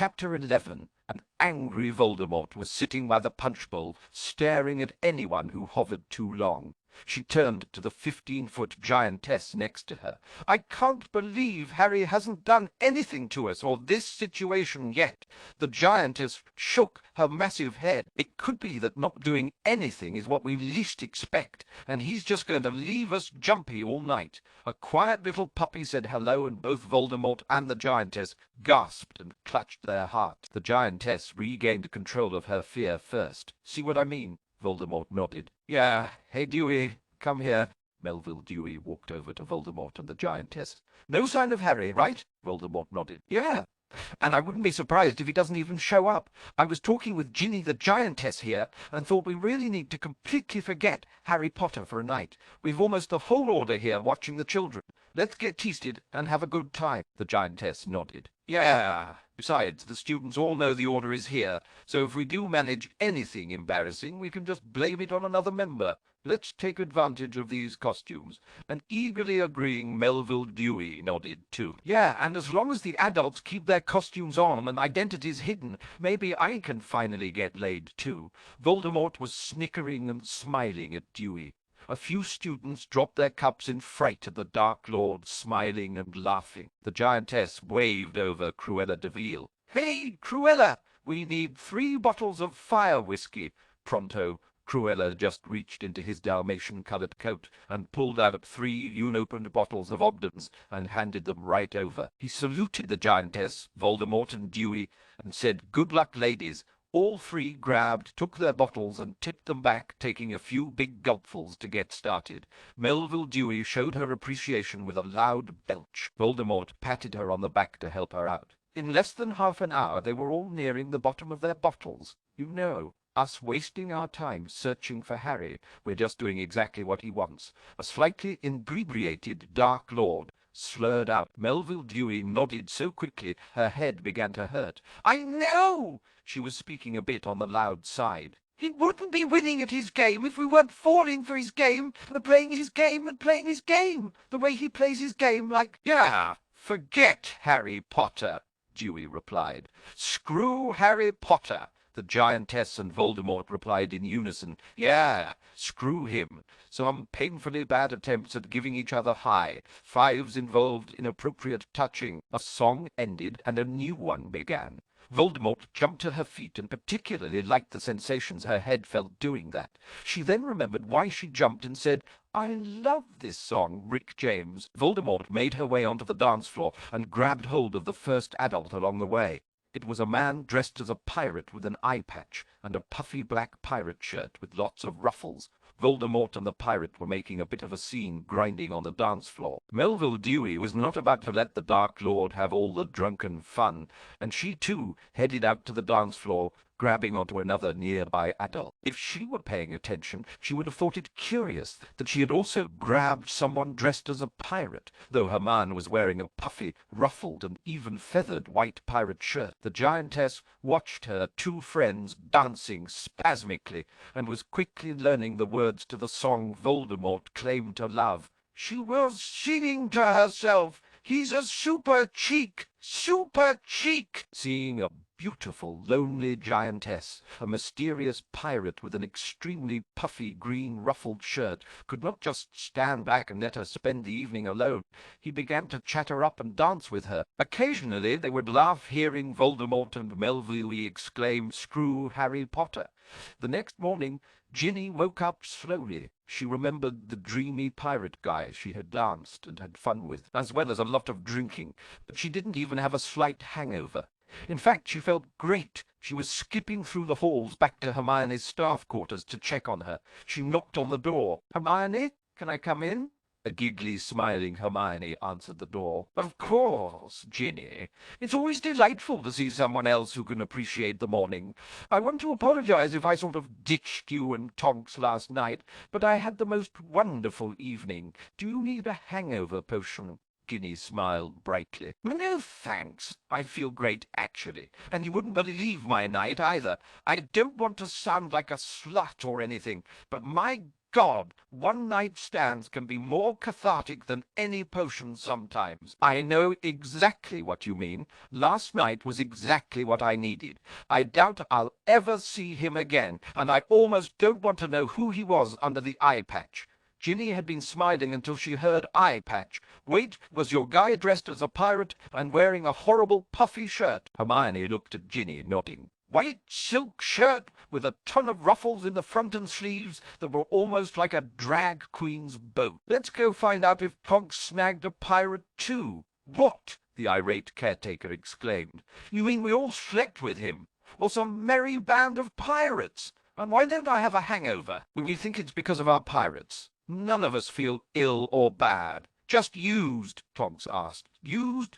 Chapter 11. An angry Voldemort was sitting by the punch bowl, staring at anyone who hovered too long. She turned to the 15-foot giantess next to her. "I can't believe Harry hasn't done anything to us or this situation yet." The giantess shook her massive head. "It could be that not doing anything is what we least expect, and he's just going to leave us jumpy all night." A quiet little puppy said hello, and both Voldemort and the giantess gasped and clutched their hearts. The giantess regained control of her fear first. "See what I mean?" Voldemort nodded. "Yeah. Hey, Dewey, come here." Melville Dewey walked over to Voldemort and the giantess. "No sign of Harry, right?" Voldemort nodded. "Yeah. And I wouldn't be surprised if he doesn't even show up. I was talking with Ginny the giantess here and thought we really need to completely forget Harry Potter for a night. We've almost the whole order here watching the children. Let's get teased and have a good time." The giantess nodded. "Yeah. Besides, the students all know the order is here, so if we do manage anything embarrassing, we can just blame it on another member. Let's take advantage of these costumes." An eagerly agreeing Melville Dewey nodded too. "Yeah, and as long as the adults keep their costumes on and identities hidden, maybe I can finally get laid too." Voldemort was snickering and smiling at Dewey. A few students dropped their cups in fright at the Dark Lord smiling and laughing. The giantess waved over Cruella de Vil. "Hey, Cruella! We need 3 bottles of fire whiskey. Pronto." Cruella just reached into his Dalmatian-colored coat and pulled out 3 unopened bottles of Ogden's and handed them right over. He saluted the giantess, Voldemort, and Dewey, and said, "Good luck, ladies." All 3 grabbed, took their bottles, and tipped them back, taking a few big gulpfuls to get started. Melville Dewey showed her appreciation with a loud belch. Voldemort patted her on the back to help her out. In less than half an hour they were all nearing the bottom of their bottles. "You know, us wasting our time searching for Harry. We're just doing exactly what he wants." A slightly inebriated Dark Lord slurred out. Melville Dewey nodded so quickly her head began to hurt. "I know!" She was speaking a bit on the loud side. "He wouldn't be winning at his game if we weren't falling for his game and playing his game and playing his game. The way he plays his game, like—" "Yeah, forget Harry Potter," Dewey replied. "Screw Harry Potter." The giantess and Voldemort replied in unison. "Yeah, screw him." Some painfully bad attempts at giving each other high fives involved inappropriate touching. A song ended and a new one began. Voldemort jumped to her feet and particularly liked the sensations her head felt doing that. She then remembered why she jumped and said, "I love this song, Rick James." Voldemort made her way onto the dance floor and grabbed hold of the first adult along the way. It was a man dressed as a pirate with an eye patch and a puffy black pirate shirt with lots of ruffles. Voldemort and the pirate were making a bit of a scene grinding on the dance floor. Melville Dewey was not about to let the Dark Lord have all the drunken fun, and she too headed out to the dance floor, grabbing onto another nearby adult. If she were paying attention, she would have thought it curious that she had also grabbed someone dressed as a pirate, though her man was wearing a puffy, ruffled, and even feathered white pirate shirt. The giantess watched her 2 friends dancing spasmically and was quickly learning the words to the song Voldemort claimed to love. She was singing to herself, "He's a super cheek, super cheek." Seeing a beautiful, lonely giantess, a mysterious pirate with an extremely puffy green ruffled shirt, could not just stand back and let her spend the evening alone. He began to chatter up and dance with her. Occasionally they would laugh hearing Voldemort and Melville exclaim, "Screw Harry Potter." The next morning Ginny woke up slowly. She remembered the dreamy pirate guy she had danced and had fun with, as well as a lot of drinking, but she didn't even have a slight hangover. In fact, she felt great. She was skipping through the halls back to Hermione's staff quarters to check on her. She knocked on the door. "Hermione, can I come in?" A giggly, smiling Hermione answered the door. "Of course, Ginny. It's always delightful to see someone else who can appreciate the morning. I want to apologize if I sort of ditched you and Tonks last night, but I had the most wonderful evening. Do you need a hangover potion?" Ginny smiled brightly. "No, thanks. I feel great, actually. And you wouldn't believe my night, either. I don't want to sound like a slut or anything, but my God, one-night stands can be more cathartic than any potion sometimes. I know exactly what you mean. Last night was exactly what I needed. I doubt I'll ever see him again, and I almost don't want to know who he was under the eye patch. Ginny had been smiling until she heard eye patch. Wait, was your guy dressed as a pirate and wearing a horrible puffy shirt? Hermione looked at Ginny, nodding. White silk shirt with a ton of ruffles in the front and sleeves that were almost like a drag queen's boat. Let's go find out if Tonks snagged a pirate too. What? The irate caretaker exclaimed. You mean we all slept with him? Or some merry band of pirates? And why don't I have a hangover? We think it's because of our pirates. None of us feel ill or bad. Just used, Tonks asked. Used?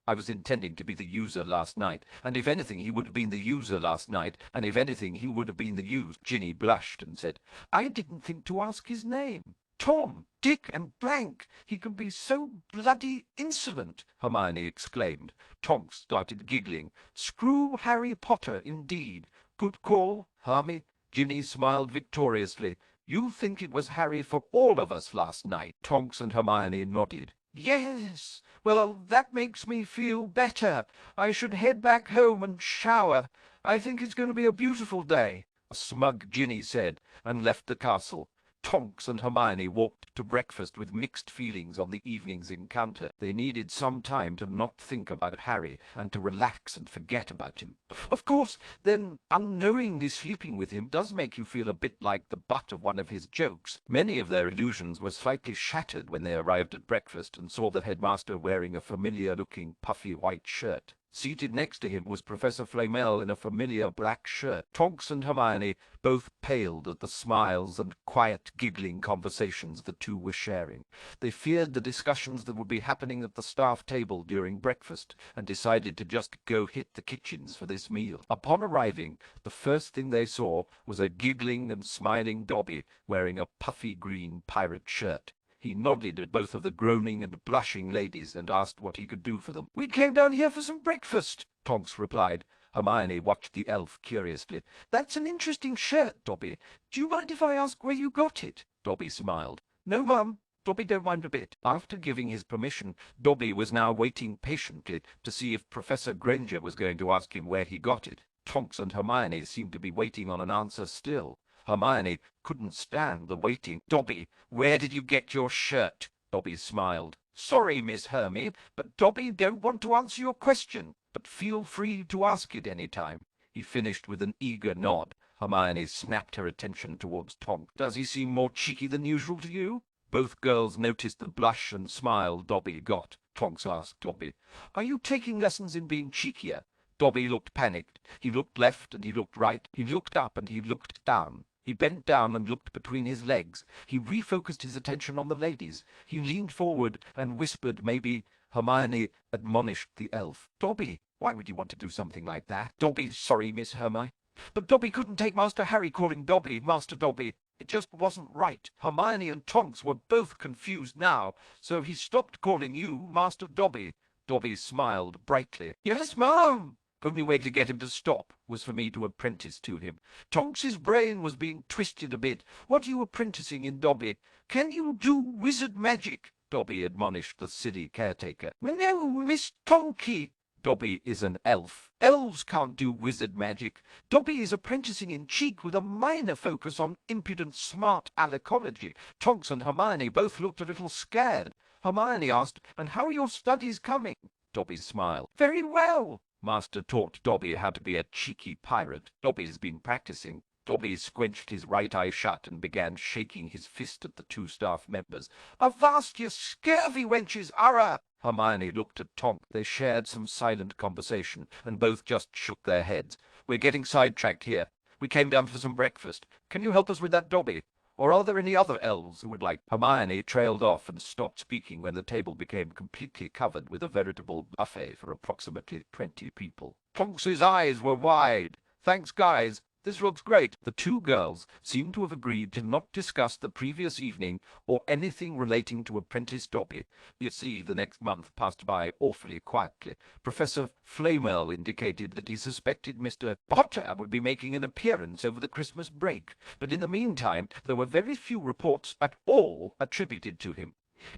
I was intending to be the user last night, and if anything he would have been the user last night, and if anything he would have been the used. Ginny blushed and said, I didn't think to ask his name. Tom, Dick, and Blank. He can be so bloody insolent, Hermione exclaimed. Tonks started giggling. Screw Harry Potter, indeed. Good call, Hermy. Ginny smiled victoriously. You think it was Harry for all of us last night? Tonks and Hermione nodded. Yes. Well, that makes me feel better. I should head back home and shower. I think it's going to be a beautiful day, a smug Ginny said, and left the castle. Tonks and Hermione walked to breakfast with mixed feelings on the evening's encounter. They needed some time to not think about Harry and to relax and forget about him. Of course, then, unknowingly sleeping with him does make you feel a bit like the butt of one of his jokes. Many of their illusions were slightly shattered when they arrived at breakfast and saw the headmaster wearing a familiar-looking puffy white shirt. Seated next to him was Professor Flamel in a familiar black shirt. Tonks and Hermione both paled at the smiles and quiet, giggling conversations the two were sharing. They feared the discussions that would be happening at the staff table during breakfast, and decided to just go hit the kitchens for this meal. Upon arriving, the first thing they saw was a giggling and smiling Dobby wearing a puffy green pirate shirt. He nodded at both of the groaning and blushing ladies and asked what he could do for them. We came down here for some breakfast, Tonks replied. Hermione watched the elf curiously. That's an interesting shirt, Dobby. Do you mind if I ask where you got it? Dobby smiled. No, Mum. Dobby don't mind a bit. After giving his permission, Dobby was now waiting patiently to see if Professor Granger was going to ask him where he got it. Tonks and Hermione seemed to be waiting on an answer still. Hermione couldn't stand the waiting. Dobby, where did you get your shirt? Dobby smiled. Sorry, Miss Hermy, but Dobby don't want to answer your question, but feel free to ask it any time. He finished with an eager nod. Hermione snapped her attention towards Tonks. Does he seem more cheeky than usual to you? Both girls noticed the blush and smile Dobby got. Tonks asked Dobby, Are you taking lessons in being cheekier? Dobby looked panicked. He looked left and he looked right. He looked up and he looked down. He bent down and looked between his legs. He refocused his attention on the ladies. He leaned forward and whispered maybe. Hermione admonished the elf. Dobby, why would you want to do something like that? Dobby, sorry, Miss Hermione. But Dobby couldn't take Master Harry calling Dobby Master Dobby. It just wasn't right. Hermione and Tonks were both confused now, so he stopped calling you Master Dobby. Dobby smiled brightly. Yes, Mum. Only way to get him to stop was for me to apprentice to him. Tonks's brain was being twisted a bit. What are you apprenticing in, Dobby? Can you do wizard magic? Dobby admonished the silly caretaker. No, Miss Tonky. Dobby is an elf. Elves can't do wizard magic. Dobby is apprenticing in cheek with a minor focus on impudent smart allecology. Tonks and Hermione both looked a little scared. Hermione asked, And how are your studies coming? Dobby smiled. Very well. Master taught Dobby how to be a cheeky pirate. Dobby's been practicing. Dobby squenched his right eye shut and began shaking his fist at the two staff members. Avast, you scurvy wenches, arrah! Hermione looked at Tonks. They shared some silent conversation, and both just shook their heads. We're getting sidetracked here. We came down for some breakfast. Can you help us with that, Dobby? Or are there any other elves who would like? Hermione trailed off and stopped speaking when the table became completely covered with a veritable buffet for approximately 20 people. Tonks's eyes were wide. Thanks, guys. This looks great. The two girls seemed to have agreed to not discuss the previous evening or anything relating to Apprentice Dobby. You see, the next month passed by awfully quietly. Professor Flamel indicated that he suspected Mr. Potter would be making an appearance over the Christmas break, but in the meantime there were very few reports at all attributed to him.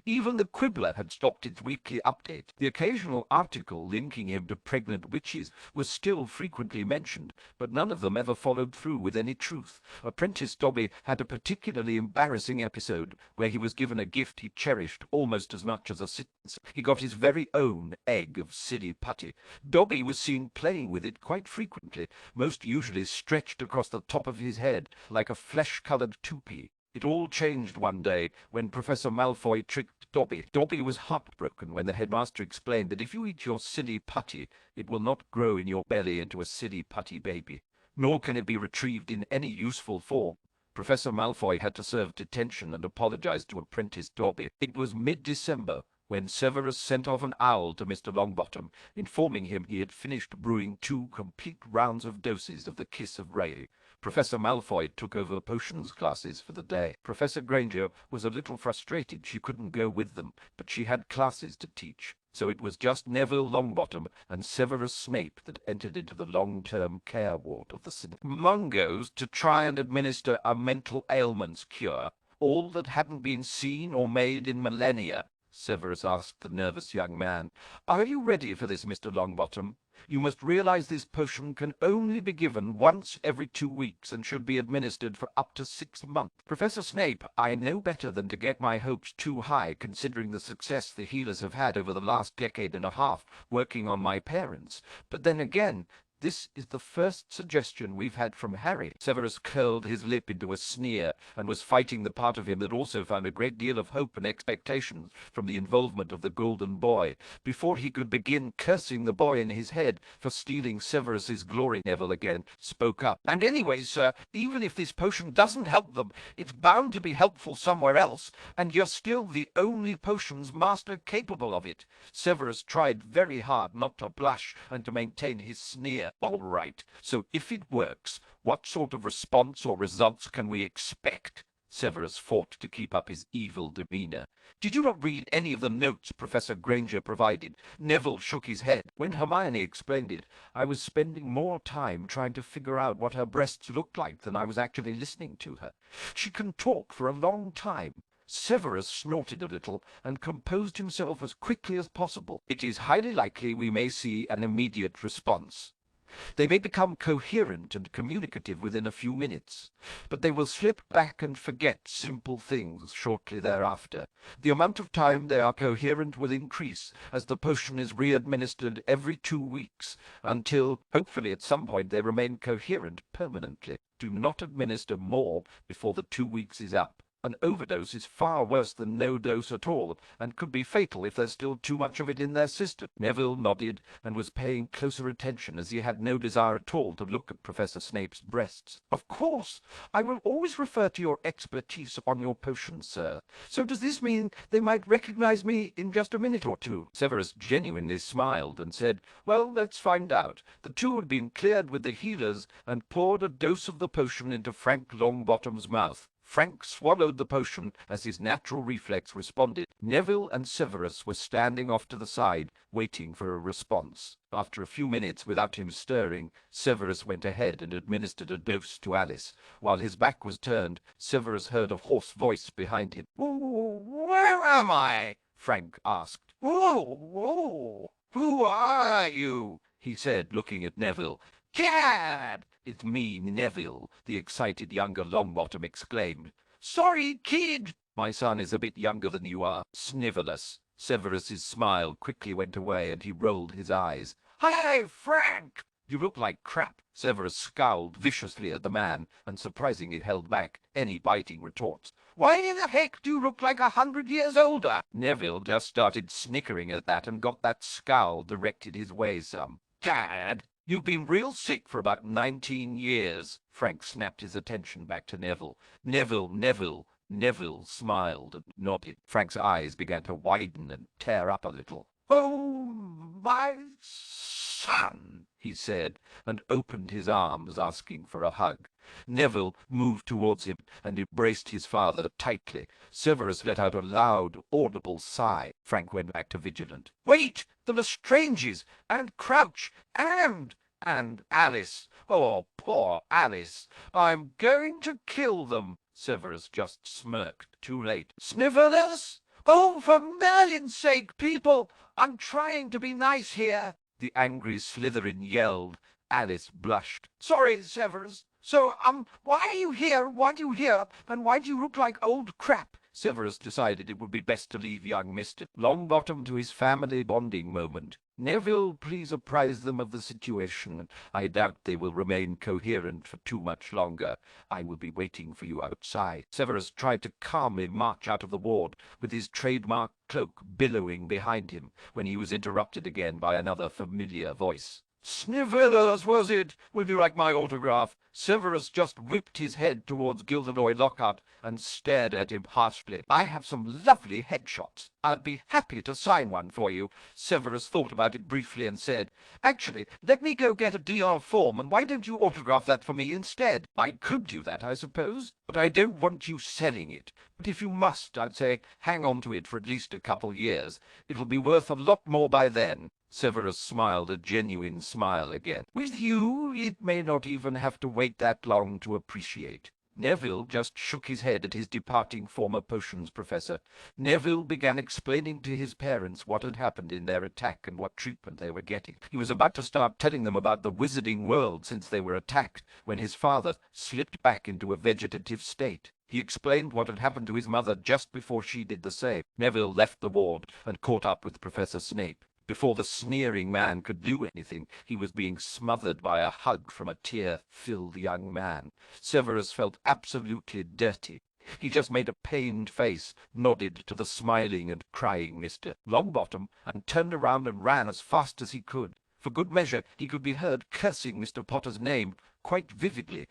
Even the Quibbler had stopped its weekly update. The occasional article linking him to pregnant witches was still frequently mentioned, but none of them ever followed through with any truth. Apprentice Dobby had a particularly embarrassing episode where he was given a gift he cherished almost as much as a sentence. He got his very own egg of silly putty. Dobby was seen playing with it quite frequently, most usually stretched across the top of his head like a flesh-coloured toupee. It all changed one day when Professor Malfoy tricked Dobby. Dobby was heartbroken when the headmaster explained that if you eat your silly putty, it will not grow in your belly into a silly putty baby, nor can it be retrieved in any useful form. Professor Malfoy had to serve detention and apologize to Apprentice Dobby. It was mid-December when Severus sent off an owl to Mr. Longbottom, informing him he had finished brewing 2 complete rounds of doses of the Kiss of Ray. Professor Malfoy took over potions classes for the day. Professor Granger was a little frustrated she couldn't go with them, but she had classes to teach, so it was just Neville Longbottom and Severus Snape that entered into the long-term care ward of the Mungos to try and administer a mental ailments cure, all that hadn't been seen or made in millennia. Severus asked the nervous young man. "Are you ready for this, Mr. Longbottom? You must realize this potion can only be given once every 2 weeks and should be administered for up to 6 months. Professor Snape, I know better than to get my hopes too high, considering the success the healers have had over the last decade and a half working on my parents. But then again, this is the first suggestion we've had from Harry." Severus curled his lip into a sneer and was fighting the part of him that also found a great deal of hope and expectation from the involvement of the Golden Boy. Before he could begin cursing the boy in his head for stealing Severus's glory, Neville again spoke up. "And anyway, sir, even if this potion doesn't help them, it's bound to be helpful somewhere else, and you're still the only potions master capable of it." Severus tried very hard not to blush and to maintain his sneer. "All right, so if it works, what sort of response or results can we expect?" Severus fought to keep up his evil demeanor. "Did you not read any of the notes Professor Granger provided?" Neville shook his head. "When Hermione explained it, I was spending more time trying to figure out what her breasts looked like than I was actually listening to her. She can talk for a long time." Severus snorted a little and composed himself as quickly as possible. "It is highly likely we may see an immediate response. They may become coherent and communicative within a few minutes, but they will slip back and forget simple things shortly thereafter. The amount of time they are coherent will increase as the potion is re-administered every 2 weeks, until, hopefully at some point, they remain coherent permanently. Do not administer more before the 2 weeks is up. An overdose is far worse than no dose at all, and could be fatal if there's still too much of it in their system." Neville nodded and was paying closer attention, as he had no desire at all to look at Professor Snape's breasts. "Of course, I will always refer to your expertise upon your potions, sir. So does this mean they might recognize me in just a minute or two?" Severus genuinely smiled and said, "Well, let's find out." The two had been cleared with the healers and poured a dose of the potion into Frank Longbottom's mouth. Frank swallowed the potion as his natural reflex responded. Neville and Severus were standing off to the side, waiting for a response. After a few minutes without him stirring, Severus went ahead and administered a dose to Alice. While his back was turned, Severus heard a hoarse voice behind him. "Where am I?" Frank asked. Who are you?" he said, looking at Neville. "Gad! It's me, Neville," the excited younger Longbottom exclaimed. "Sorry, kid." "My son is a bit younger than you are, Snivelus." Severus's smile quickly went away, and he rolled his eyes. "Hey, Frank!" "You look like crap." Severus scowled viciously at the man, and surprisingly held back any biting retorts. "Why the heck do you look like 100 years older?" Neville just started snickering at that and got that scowl directed his way some. "Dad, you've been real sick for about 19 years. Frank snapped his attention back to Neville. Neville smiled and nodded. Frank's eyes began to widen and tear up a little. "Oh, my son," he said, and opened his arms, asking for a hug. Neville moved towards him and embraced his father tightly. Severus let out a loud, audible sigh. Frank went back to vigilant. "Wait! The Lestranges! And Crouch! And Alice! Oh, poor Alice! I'm going to kill them!" Severus just smirked. Too late. "Snivellus! Oh, for Merlin's sake, people! I'm trying to be nice here!" the angry Slytherin yelled. Alice blushed. "Sorry, Severus. So, why are you here? Why do you here? And why do you look like old crap?" Severus decided it would be best to leave young Mr. Longbottom to his family bonding moment. "Neville, please apprise them of the situation. I doubt they will remain coherent for too much longer. I will be waiting for you outside." Severus tried to calmly march out of the ward, with his trademark cloak billowing behind him, when he was interrupted again by another familiar voice. "Snivellus, was it? Would you like my autograph?" Severus just whipped his head towards Gilderoy Lockhart and stared at him harshly. "I have some lovely headshots. I'd be happy to sign one for you." Severus thought about it briefly and said, "Actually, let me go get a DR form, and why don't you autograph that for me instead?" "I could do that, I suppose, but I don't want you selling it. But if you must, I'd say hang on to it for at least a couple years. It'll be worth a lot more by then." Severus smiled a genuine smile again. "With you, it may not even have to wait that long to appreciate." Neville just shook his head at his departing former potions professor. Neville began explaining to his parents what had happened in their attack and what treatment they were getting. He was about to start telling them about the wizarding world since they were attacked, when his father slipped back into a vegetative state. He explained what had happened to his mother just before she did the same. Neville left the ward and caught up with Professor Snape. Before the sneering man could do anything, he was being smothered by a hug from a tear-filled young man. Severus felt absolutely dirty. He just made a pained face, nodded to the smiling and crying Mr. Longbottom, and turned around and ran as fast as he could. For good measure, he could be heard cursing Mr. Potter's name quite vividly,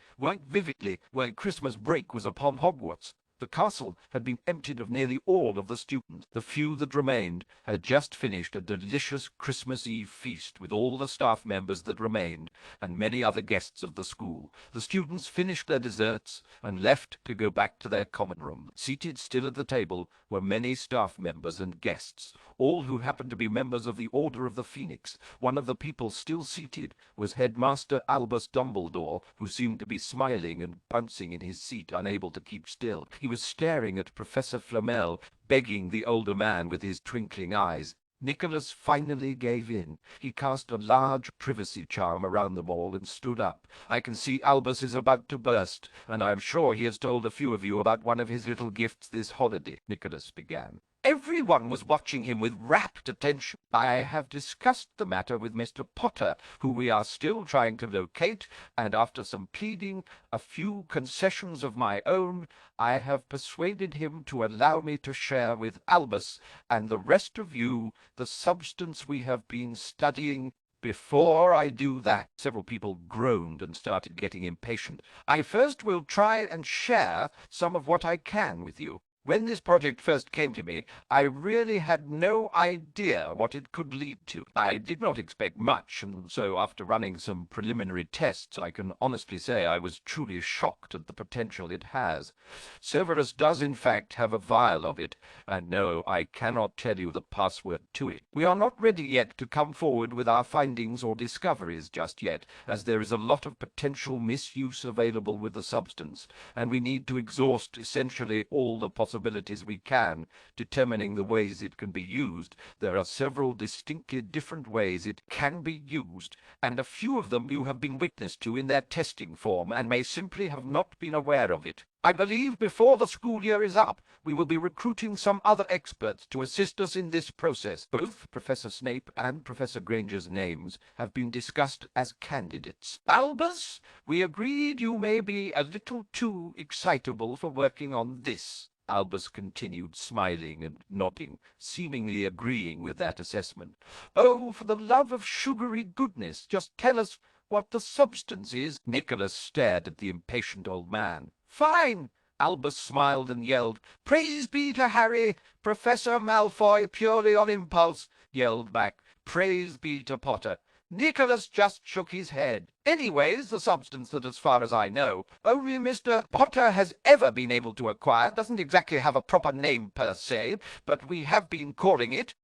while Christmas break was upon Hogwarts. The castle had been emptied of nearly all of the students. The few that remained had just finished a delicious Christmas Eve feast with all the staff members that remained, and many other guests of the school. The students finished their desserts and left to go back to their common room. Seated still at the table were many staff members and guests, all who happened to be members of the Order of the Phoenix. One of the people still seated was Headmaster Albus Dumbledore, who seemed to be smiling and bouncing in his seat, unable to keep still. He was staring at Professor Flamel, begging the older man with his twinkling eyes. Nicholas finally gave in. He cast a large privacy charm around them all and stood up. "I can see Albus is about to burst, and I am sure he has told a few of you about one of his little gifts this holiday," Nicholas began. Everyone was watching him with rapt attention. "I have discussed the matter with Mr. Potter, who we are still trying to locate, and after some pleading, a few concessions of my own, I have persuaded him to allow me to share with Albus and the rest of you the substance we have been studying. Before I do that," several people groaned and started getting impatient, "I first will try and share some of what I can with you. When this project first came to me, I really had no idea what it could lead to. I did not expect much, and so after running some preliminary tests, I can honestly say I was truly shocked at the potential it has. Severus does in fact have a vial of it, and no, I cannot tell you the password to it. We are not ready yet to come forward with our findings or discoveries just yet, as there is a lot of potential misuse available with the substance, and we need to exhaust essentially all the possibilities we can, determining the ways it can be used. There are several distinctly different ways it can be used, and a few of them you have been witness to in their testing form, and may simply have not been aware of it. I believe before the school year is up, we will be recruiting some other experts to assist us in this process. Both Professor Snape and Professor Granger's names have been discussed as candidates. Albus, we agreed you may be a little too excitable for working on this." Albus continued, smiling and nodding, seemingly agreeing with that assessment. "Oh, for the love of sugary goodness, just tell us what the substance is." Nicholas stared at the impatient old man. "Fine!" Albus smiled and yelled. "Praise be to Harry!" Professor Malfoy, purely on impulse, yelled back, "Praise be to Potter!" Nicholas just shook his head. Anyways, the substance that, as far as I know, only Mr. Potter has ever been able to acquire doesn't exactly have a proper name per se, but we have been calling it